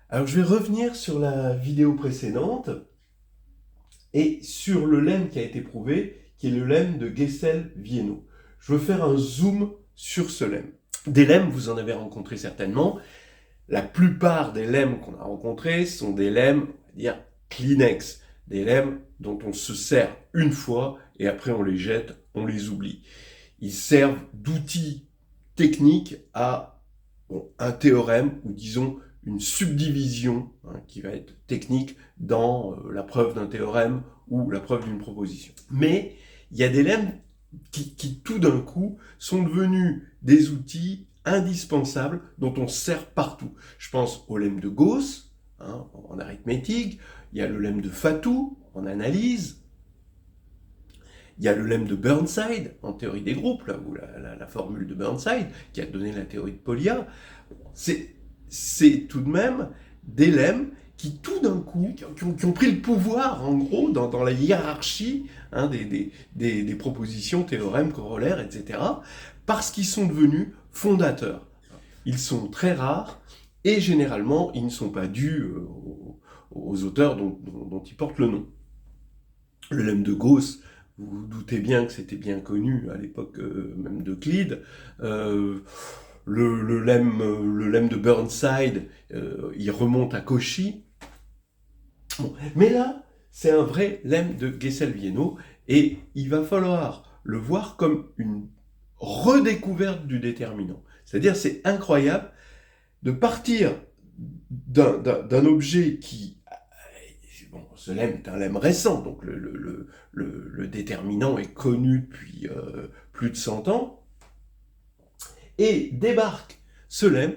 Alors, je vais revenir sur la vidéo précédente et sur le lemme qui a été prouvé, qui est le lemme de Gessel-Vienno. Je veux faire un zoom sur ce lemme. Des lemmes, vous en avez rencontré certainement. La plupart des lemmes qu'on a rencontrés sont des lemmes, on va dire, Kleenex. Des lemmes dont on se sert une fois et après on les jette, on les oublie. Ils servent d'outil technique à un théorème ou disons une subdivision qui va être technique dans la preuve d'un théorème ou la preuve d'une proposition. Mais il y a des lemmes qui tout d'un coup sont devenus des outils indispensables dont on se sert partout. Je pense au lemme de Gauss en arithmétique, il y a le lemme de Fatou en analyse, il y a le lemme de Burnside en théorie des groupes, là, ou la formule de Burnside qui a donné la théorie de Polya. C'est tout de même des lemmes qui tout d'un coup, qui ont pris le pouvoir en gros dans la hiérarchie des propositions, théorèmes, corollaires, etc. parce qu'ils sont devenus fondateurs. Ils sont très rares et généralement ils ne sont pas dus aux auteurs dont ils portent le nom. Le lemme de Gauss, vous vous doutez bien que c'était bien connu à l'époque même d'Euclide. Le lemme de Burnside, il remonte à Cauchy. Bon. Mais là, c'est un vrai lemme de Gessel-Vienno et il va falloir le voir comme une redécouverte du déterminant. C'est-à-dire, c'est incroyable de partir d'un objet qui... Bon, ce lemme est un lemme récent, donc le déterminant est connu depuis plus de 100 ans, et débarque ce lemme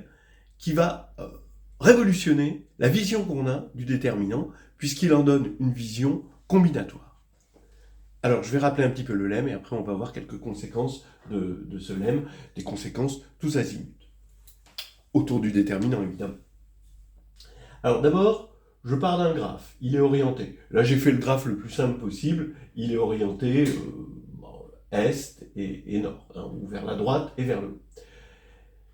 qui va révolutionner la vision qu'on a du déterminant, puisqu'il en donne une vision combinatoire. Alors, je vais rappeler un petit peu le lemme, et après on va voir quelques conséquences de ce lemme, des conséquences tous azimuts. Autour du déterminant, évidemment. Alors d'abord, je pars d'un graphe, il est orienté. Là, j'ai fait le graphe le plus simple possible, il est orienté est et nord, ou vers la droite et vers le haut.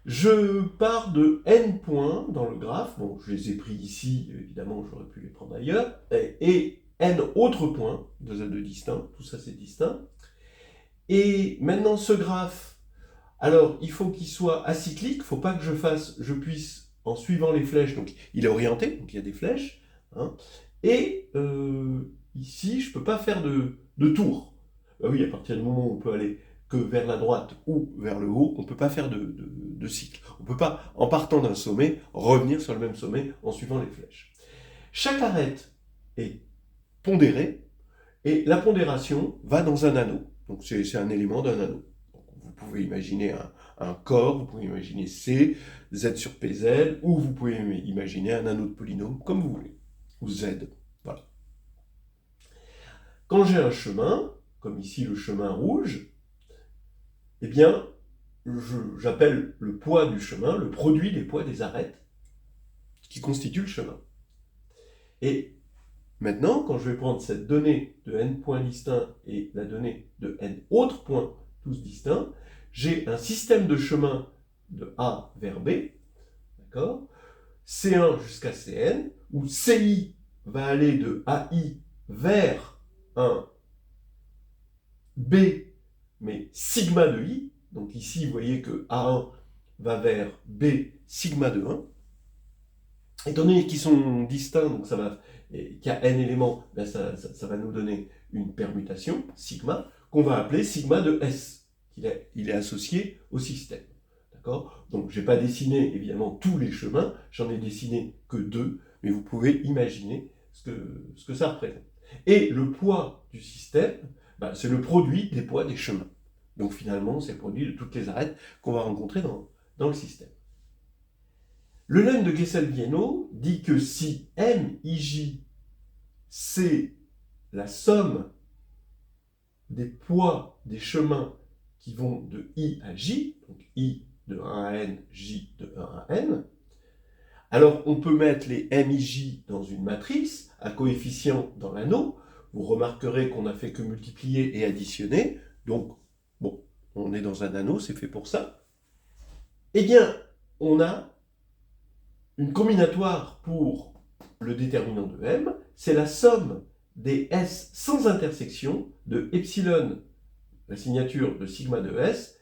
Je pars de n points dans le graphe, bon, je les ai pris ici, évidemment, j'aurais pu les prendre ailleurs, et n autres points, de z2 distincts, tout ça c'est distinct. Et maintenant, ce graphe, alors, il faut qu'il soit acyclique, il ne faut pas que je puisse, en suivant les flèches, donc il est orienté, donc il y a des flèches, et ici, je ne peux pas faire de tour. Ah oui, à partir du moment où on peut aller que vers la droite ou vers le haut, on ne peut pas faire de cycle. On ne peut pas, en partant d'un sommet, revenir sur le même sommet en suivant les flèches. Chaque arête est pondérée, et la pondération va dans un anneau. Donc c'est un élément d'un anneau. Donc, vous pouvez imaginer un corps, vous pouvez imaginer C, Z sur PZ, ou vous pouvez imaginer un anneau de polynôme, comme vous voulez, ou Z. Voilà. Quand j'ai un chemin, comme ici le chemin rouge, eh bien, j'appelle le poids du chemin le produit des poids des arêtes qui constituent le chemin. Et maintenant, quand je vais prendre cette donnée de n points distincts et la donnée de n autres points, tous distincts, j'ai un système de chemin de A vers B, d'accord, C1 jusqu'à Cn, où Ci va aller de AI vers un B, mais sigma de I. Donc ici, vous voyez que A1 va vers B sigma de 1. Étant donné qu'ils sont distincts, donc ça va, qu'il y a n éléments, ben ça va nous donner une permutation, sigma, qu'on va appeler sigma de S. Il est associé au système. D'accord ? Donc je n'ai pas dessiné évidemment tous les chemins, j'en ai dessiné que 2, mais vous pouvez imaginer ce que ça représente. Et le poids du système, ben, c'est le produit des poids des chemins. Donc finalement, c'est le produit de toutes les arêtes qu'on va rencontrer dans le système. Le lemme de Gessel-Vienno dit que si MIJ, c'est la somme des poids des chemins qui vont de I à J, donc I de 1 à N, J de 1 à N, alors on peut mettre les MIJ dans une matrice, à coefficient dans l'anneau. Vous remarquerez qu'on n'a fait que multiplier et additionner, donc bon, on est dans un anneau, c'est fait pour ça. Eh bien, on a Une combinatoire pour le déterminant de M, c'est la somme des S sans intersection de epsilon, la signature de sigma de S,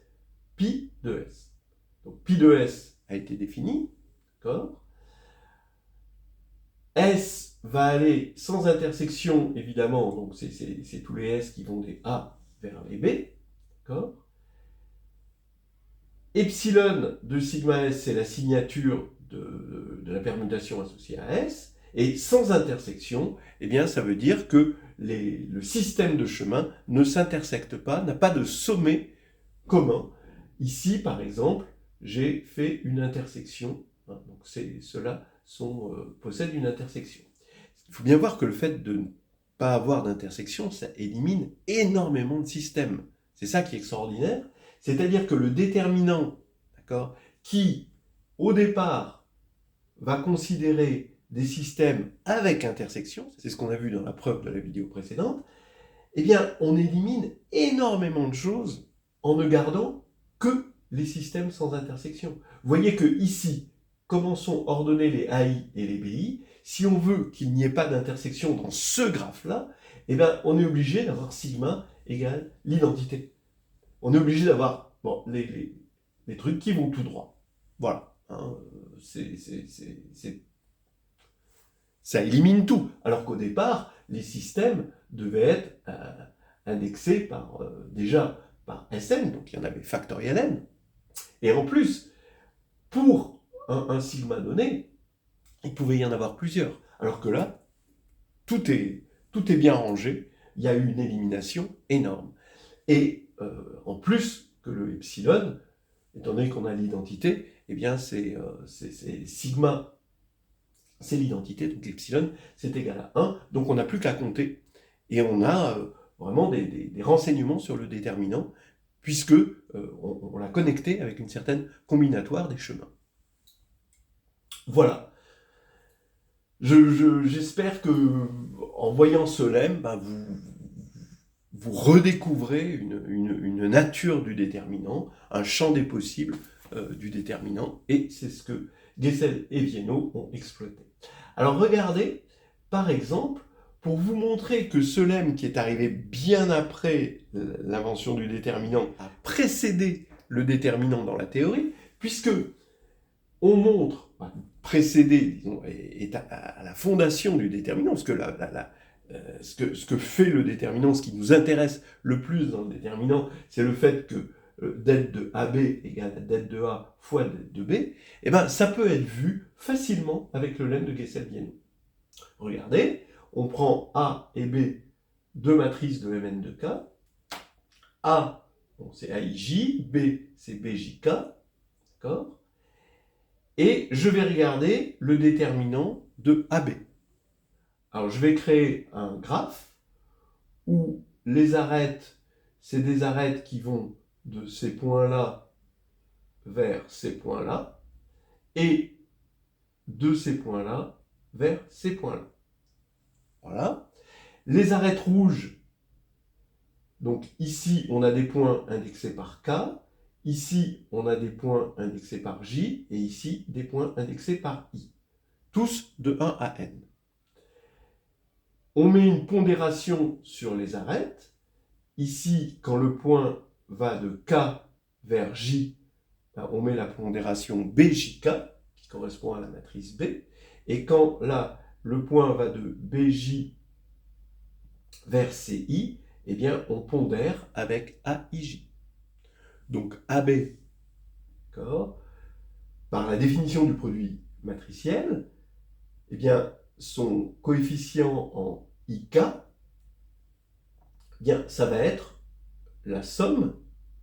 pi de S. Donc pi de S a été défini, d'accord ? S va aller sans intersection, évidemment, donc c'est tous les S qui vont des A vers les B, d'accord ? Epsilon de sigma S, c'est la signature de la permutation associée à S, et sans intersection, eh bien, ça veut dire que le système de chemin ne s'intersecte pas, n'a pas de sommet commun. Ici, par exemple, j'ai fait une intersection, hein, donc ceux-là possèdent une intersection. Il faut bien voir que le fait de ne pas avoir d'intersection, ça élimine énormément de systèmes. C'est ça qui est extraordinaire. C'est-à-dire que le déterminant, d'accord, qui, au départ, va considérer des systèmes avec intersection, c'est ce qu'on a vu dans la preuve de la vidéo précédente, eh bien, on élimine énormément de choses en ne gardant que les systèmes sans intersection. Vous voyez que ici, comment sont ordonnés les AI et les BI, si on veut qu'il n'y ait pas d'intersection dans ce graphe-là, eh bien, on est obligé d'avoir sigma égale l'identité. On est obligé d'avoir les trucs qui vont tout droit. Voilà. Hein, ça élimine tout. Alors qu'au départ, les systèmes devaient être indexés déjà par Sn, donc il y en avait factoriel n. Et en plus, pour un sigma donné, il pouvait y en avoir plusieurs. Alors que là, tout est bien rangé, il y a eu une élimination énorme. Et en plus que le epsilon, étant donné qu'on a l'identité, eh bien c'est sigma, c'est l'identité, donc l'epsilon, c'est égal à 1, donc on n'a plus qu'à compter. Et on a vraiment des renseignements sur le déterminant, puisque on l'a connecté avec une certaine combinatoire des chemins. Voilà. J'espère que, en voyant ce lemme, vous redécouvrez une nature du déterminant, un champ des possibles du déterminant, et c'est ce que Guessel et Viennot ont exploité. Alors regardez, par exemple, pour vous montrer que ce lemme qui est arrivé bien après l'invention du déterminant a précédé le déterminant dans la théorie, puisque on montre, précédé, disons, est à la fondation du déterminant, parce que ce que fait le déterminant, ce qui nous intéresse le plus dans le déterminant, c'est le fait que det de AB égale à det de A fois det de B, et bien ça peut être vu facilement avec le lemme de Guessel-Viennot. Regardez, on prend A et B, deux matrices de Mn de K. A, bon, c'est AIJ, B, c'est BJK, d'accord ? Et je vais regarder le déterminant de AB. Alors je vais créer un graphe où les arêtes, c'est des arêtes qui vont de ces points-là vers ces points-là, et de ces points-là vers ces points-là. Voilà. Les arêtes rouges, donc ici on a des points indexés par K, ici on a des points indexés par J, et ici des points indexés par I. Tous de 1 à n. On met une pondération sur les arêtes. Ici, quand le point va de K vers J, on met la pondération BJK, qui correspond à la matrice B. Et quand là, le point va de BJ vers CI, eh bien, on pondère avec AIJ. Donc AB, par la définition du produit matriciel, eh bien, son coefficient en IK, eh bien, ça va être la somme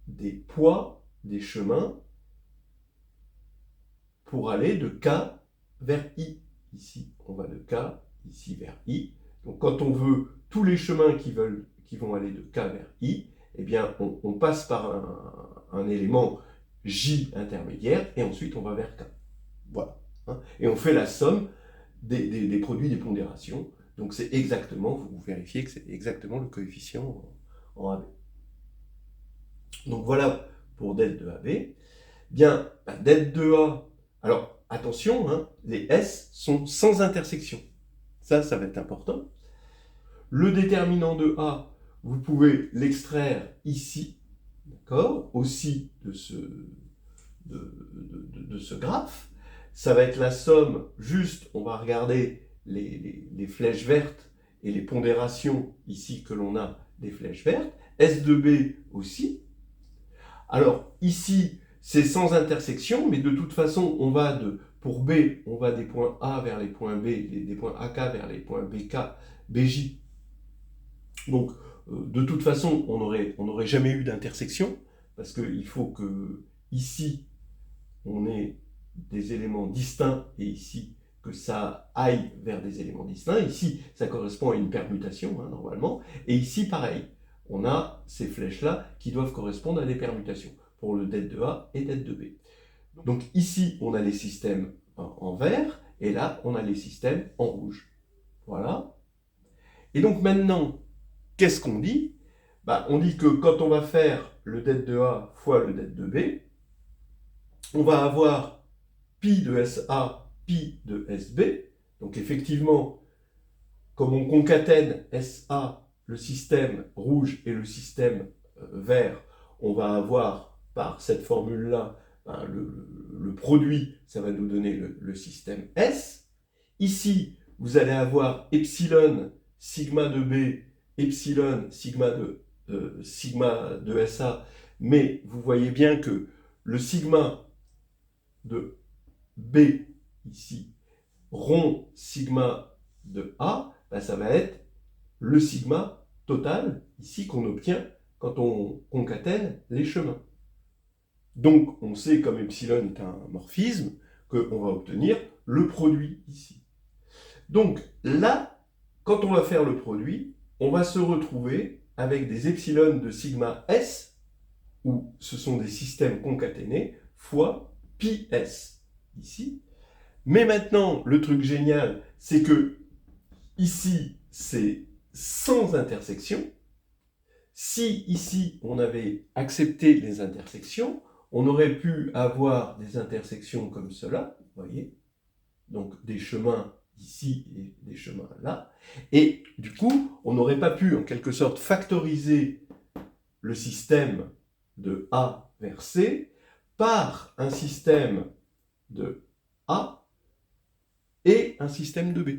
des poids des chemins pour aller de K vers I. Ici, on va de K, ici vers I. Donc, quand on veut tous les chemins qui vont aller de K vers I, eh bien, on passe par un élément J intermédiaire, et ensuite on va vers K. Voilà. Et on fait la somme des produits des pondérations. Donc c'est exactement, vous vérifiez que c'est exactement le coefficient en AB. Donc voilà pour det de AB. Bien, det de A, alors attention, hein, les S sont sans intersection. Ça va être important. Le déterminant de A, vous pouvez l'extraire ici, d'accord, aussi de ce graphe. Ça va être la somme, juste, on va regarder les flèches vertes et les pondérations ici que l'on a des flèches vertes. S de B aussi. Alors, ici, c'est sans intersection, mais de toute façon, pour B, on va des points A vers les points B, des points AK vers les points BK, BJ. Donc, de toute façon, on n'aurait jamais eu d'intersection, parce qu'il faut que, ici, on ait des éléments distincts, et ici, que ça aille vers des éléments distincts. Ici, ça correspond à une permutation, hein, normalement. Et ici, pareil, on a ces flèches-là qui doivent correspondre à des permutations, pour le det de A et det de B. Donc ici, on a les systèmes en vert, et là, on a les systèmes en rouge. Voilà. Et donc maintenant, qu'est-ce qu'on dit? On dit que quand on va faire le det de A fois le det de B, on va avoir pi de SA, pi de SB. Donc effectivement, comme on concatène SA, le système rouge et le système vert, on va avoir par cette formule-là le produit, ça va nous donner le système S. Ici, vous allez avoir epsilon sigma de B, epsilon sigma de SA, mais vous voyez bien que le sigma de B ici, rond sigma de A, ça va être le sigma total ici qu'on obtient quand on concatène les chemins. Donc on sait, comme epsilon est un morphisme, qu'on va obtenir le produit ici. Donc là, quand on va faire le produit, on va se retrouver avec des epsilon de sigma S, où ce sont des systèmes concaténés, fois pi S, ici. Mais maintenant, le truc génial, c'est que ici, c'est sans intersection. Si ici, on avait accepté les intersections, on aurait pu avoir des intersections comme cela, vous voyez, donc des chemins ici et des chemins là, et du coup, on n'aurait pas pu, en quelque sorte, factoriser le système de A vers C par un système de A et un système de B.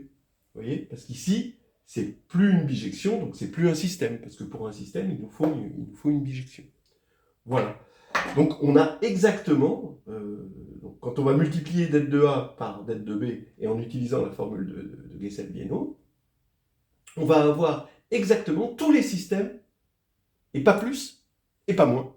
Vous voyez, parce qu'ici, c'est plus une bijection, donc c'est plus un système, parce que pour un système, il nous faut une bijection. Voilà. Donc on a exactement, donc quand on va multiplier det de A par det de B, et en utilisant la formule de Guessel-Bienot, on va avoir exactement tous les systèmes, et pas plus, et pas moins,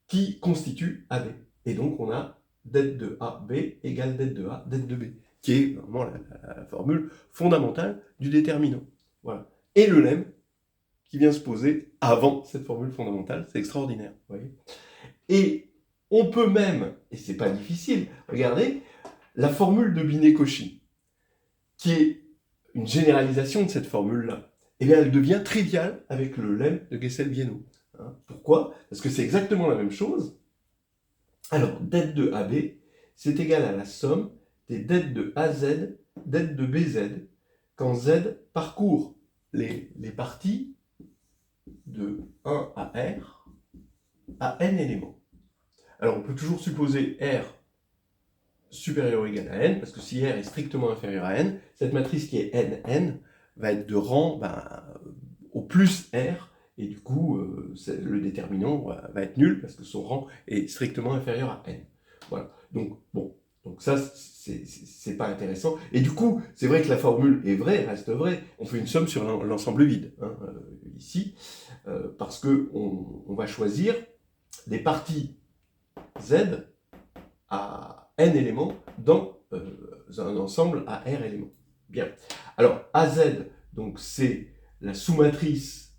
qui constituent AB. Et donc on a det de AB égale det de A, det de B, qui est vraiment la formule fondamentale du déterminant. Voilà. Et le lemme qui vient se poser avant cette formule fondamentale, c'est extraordinaire. Vous voyez. Et on peut même, et c'est pas difficile, regardez, la formule de Binet-Cauchy, qui est une généralisation de cette formule-là, eh bien elle devient triviale avec le lemme de Guessel-Bienot. Hein. Pourquoi? Parce que c'est exactement la même chose. Alors, det de AB, c'est égal à la somme des det de AZ, det de BZ, quand Z parcourt les parties de 1 à R à n éléments. Alors, on peut toujours supposer R supérieur ou égal à n, parce que si R est strictement inférieur à n, cette matrice qui est n va être de rang au plus R, et du coup, le déterminant va être nul, parce que son rang est strictement inférieur à n. Voilà. Donc, bon. Donc ça, c'est pas intéressant. Et du coup, c'est vrai que la formule est vraie, reste vraie. On fait une somme sur l'ensemble vide, hein, ici, parce qu'on va choisir des parties Z à n éléments dans un ensemble à R éléments. Bien. Alors, AZ, donc c'est la sous-matrice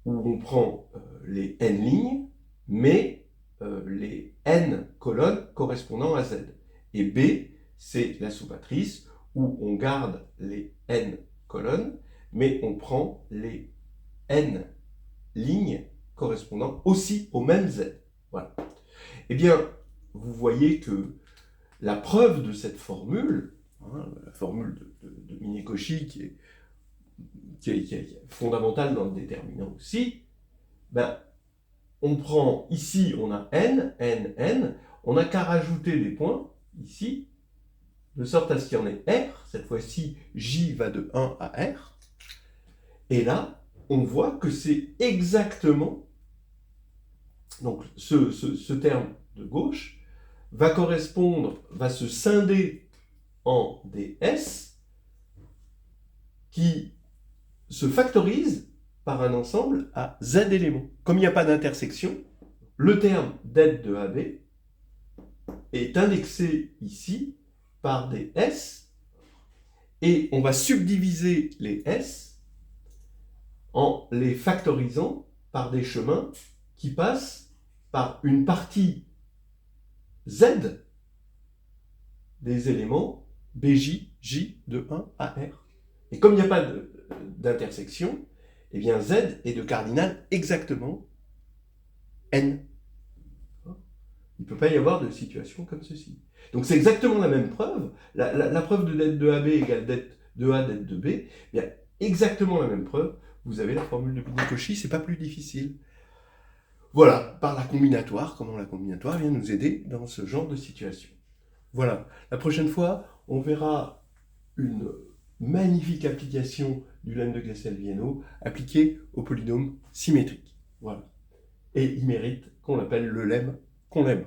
où on prend les n lignes, mais les n colonnes correspondant à Z. Et B, c'est la sous-matrice où on garde les n colonnes, mais on prend les n lignes correspondant aussi au même Z. Voilà. Eh bien, vous voyez que la preuve de cette formule, hein, la formule de Minekoshi qui est fondamentale dans le déterminant aussi, ben, on prend ici, on a n, n, n, on n'a qu'à rajouter des points ici, de sorte à ce qu'il y en ait r, cette fois-ci j va de 1 à r, et là, on voit que c'est exactement, donc ce terme de gauche va se scinder en des S qui se factorisent par un ensemble à Z éléments. Comme il n'y a pas d'intersection, le terme z de AB est indexé ici par des S, et on va subdiviser les S en les factorisant par des chemins qui passent par une partie Z des éléments BJ, J de 1 à R. Et comme il n'y a pas d'intersection, eh bien Z est de cardinal exactement N. Il ne peut pas y avoir de situation comme ceci. Donc c'est exactement la même preuve. La preuve de det de AB égale det de A, det de B, eh bien exactement la même preuve. Vous avez la formule de Minekoshi, c'est pas plus difficile. Voilà, par la combinatoire, comment la combinatoire vient nous aider dans ce genre de situation. Voilà, la prochaine fois, on verra une magnifique application du lemme de Glessel-Vienno appliquée au polynôme symétrique. Voilà. Et il mérite qu'on l'appelle le lemme qu'on l'aime.